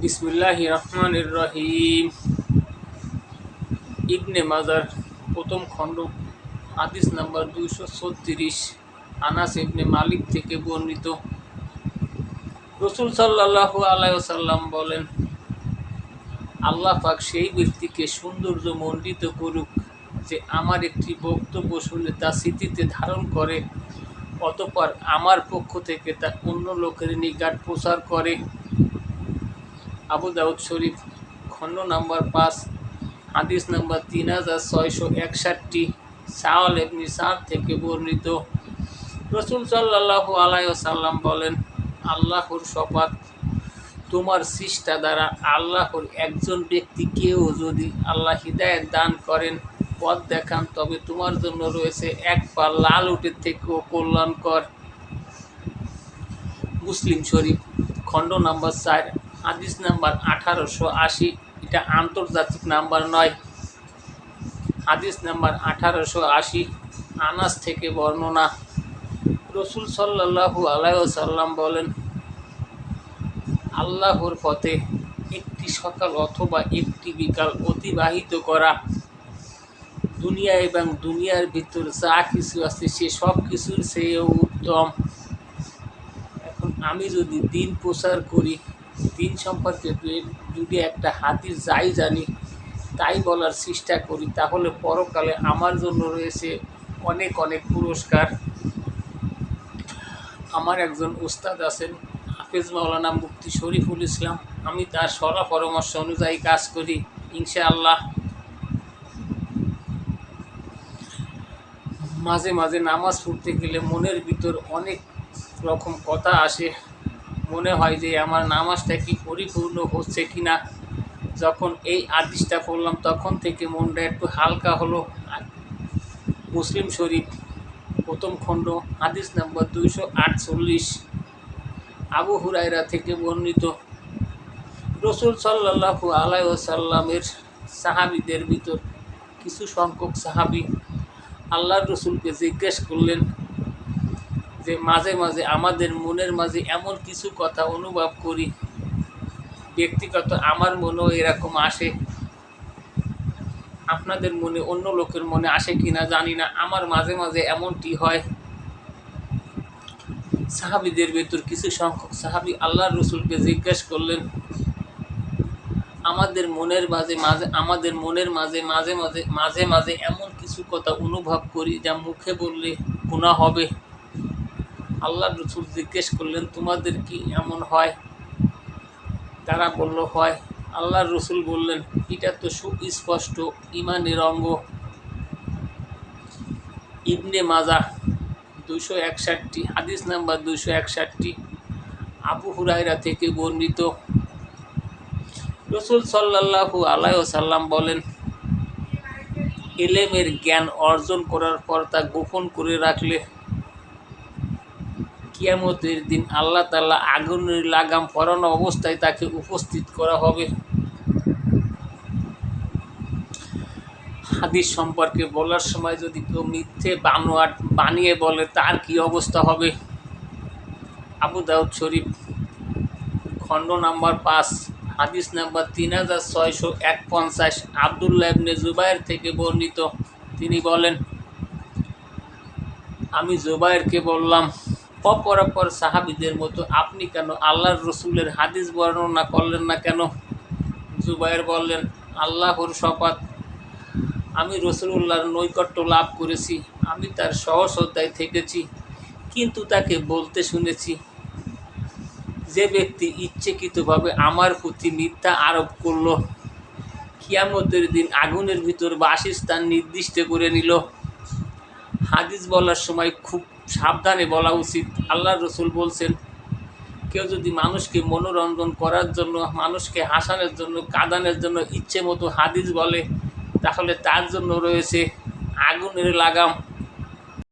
বিসমিল্লাহির রহমানির রহিম। ইবনে মাজার প্রথম খণ্ড, হাদিস নাম্বার 236। আনাস ইবনে মালিক থেকে বর্ণিত, রাসূল সাল্লাল্লাহু আলাইহি ওয়াসাল্লাম বলেন, আল্লাহ পাক সেই ব্যক্তিকে সৌন্দর্য মণ্ডিত করুক যে আমার একটি বক্তব্য শুনে তা স্মৃতিতে ধারণ করে, অতঃপর আমার পক্ষ থেকে তা অন্য লোকের নিকট প্রচার করে। আবু দাউদ শরীফ, খণ্ড নাম্বার 5, হাদিস নাম্বার 3661। সাওয়াল ইবনে সাদ থেকে বর্ণিত, রাসূল সাল্লাল্লাহু আলাইহি ওয়াসাল্লাম বলেন, আল্লাহর শপথ, তোমার সৃষ্টা দ্বারা আল্লাহর একজন ব্যক্তিকেও যদি আল্লাহ হিদায়াত দান করেন, পথ দেখান, তবে তোমার জন্য রয়েছে এক পা লাল উটের থেকেও কল্যাণকর। মুসলিম শরীফ, খণ্ড নাম্বার 4, হাদিস নাম্বার 1880। এটা আন্তর্জাতিক নাম্বার নয়। হাদিস নাম্বার 1880। আনাস থেকে বর্ণনা, রাসূল সাল্লাল্লাহু আলাইহি ওয়াসাল্লাম বলেন, আল্লাহর পথে একটি সকাল অথবা একটি বিকাল অতিবাহিত করা দুনিয়া এবং দুনিয়ার ভিতর যা কিছু আছে সে সব কিছুর চেয়েও উত্তম। এখন আমি যদি দিন প্রচার করি, দিন সম্পর্কে যদি একটা হাদিস যাই জানি তাই বলার চেষ্টা করি, তাহলে পরকালে আমার জন্য রয়েছে অনেক অনেক পুরস্কার। আমার একজন উস্তাদ আছেন, হাফেজ মাওলানা মুফতি শরীফুল ইসলাম। আমি তার সলা পরামর্শ অনুযায়ী কাজ করি, ইনশাআল্লাহ। মাঝে মাঝে নামাজ পড়তে গেলে মনের ভিতর অনেক রকম কথা আসে, মনে হয় যে আমার নামাজটা কি পরিপূর্ণ হচ্ছে কিনা। যখন এই হাদিসটা পড়লাম তখন থেকে মনটা একটু হালকা হলো। মুসলিম শরীফ, প্রথম খণ্ড, হাদিস নাম্বার 248। আবু হুরায়রা থেকে বর্ণিত, রাসূল সাল্লাল্লাহু আলাইহি ওয়াসাল্লামের সাহাবীদের ভিতর কিছু সংখ্যক সাহাবী আল্লাহর রাসূলকে জিজ্ঞেস করলেন যে মাঝে মাঝে আমাদের মনের মাঝে এমন কিছু কথা অনুভব করি, ব্যক্তিগত আমার মনেও এরকম আসে, আপনাদের মনে অন্য লোকের মনে আসে কিনা জানি না, আমার মাঝে মাঝে এমনটি হয়। সাহাবীদের ভেতর কিছু সংখ্যক সাহাবী আল্লাহর রাসূলকে জিজ্ঞেস করলেন, আমাদের মনের মাঝে মাঝে এমন কিছু কথা অনুভব করি যা মুখে বললে গুনাহ হবে। আল্লাহর রাসূল জিজ্ঞেস করলেন, তোমাদের কি এমন হয়? তারা বলল, হয়। আল্লাহর রাসূল বললেন, এটা তো সুস্পষ্ট ঈমানের অঙ্গ। ইবনে মাজাহ 261, হাদিস নাম্বার 261। আবু হুরায়রা থেকে বর্ণিত, রাসূল সাল্লাল্লাহু আলাইহি ওয়াসাল্লাম বলেন, ইলমের জ্ঞান অর্জন করার পর তা গোপন করে রাখলে কিয়ামতের দিন আল্লাহ তাআলা আগুনের লাগাম পরানো অবস্থায় তাকে উপস্থিত করা হবে। হাদিস সম্পর্কে বলার সময় যদি কেউ মিথ্যে বানোয়াট বানিয়ে বলে তার কি অবস্থা হবে। আবু দাউদ শরীফ, খণ্ড নাম্বার 5, হাদিস নাম্বার 3651। আব্দুল্লাহ ইবনে জুবায়ের থেকে বর্ণিত, তিনি বলেন, আমি জুবায়েরকে বললাম, অপরাপর সাহাবীদের মতো আপনি কেন আল্লাহর রাসূলের হাদিস বর্ণনা করলেন না কেন? জুবায়ের বললেন, আল্লাহর শপথ, আমি রাসূলুল্লাহর নৈকট্য লাভ করেছি, আমি তার সহচর্যায় থেকেছি, কিন্তু তাকে বলতে শুনেছি, যে ব্যক্তি ইচ্ছাকৃতভাবে আমার প্রতি মিথ্যা আরোপ করল, কিয়ামতের দিন আগুনের ভিতর বাসস্থান নির্দিষ্ট করে নিল। হাদিস বলার সময় খুব সাবধানে বলা উচিত। আল্লাহর রাসূল বলছেন, কেউ যদি মানুষকে মনোরঞ্জন করার জন্য, মানুষকে হাসানোর জন্য, কাঁদানোর জন্য ইচ্ছে মতো হাদিস বলে, তাহলে তার জন্য রয়েছে আগুনের লাগাম।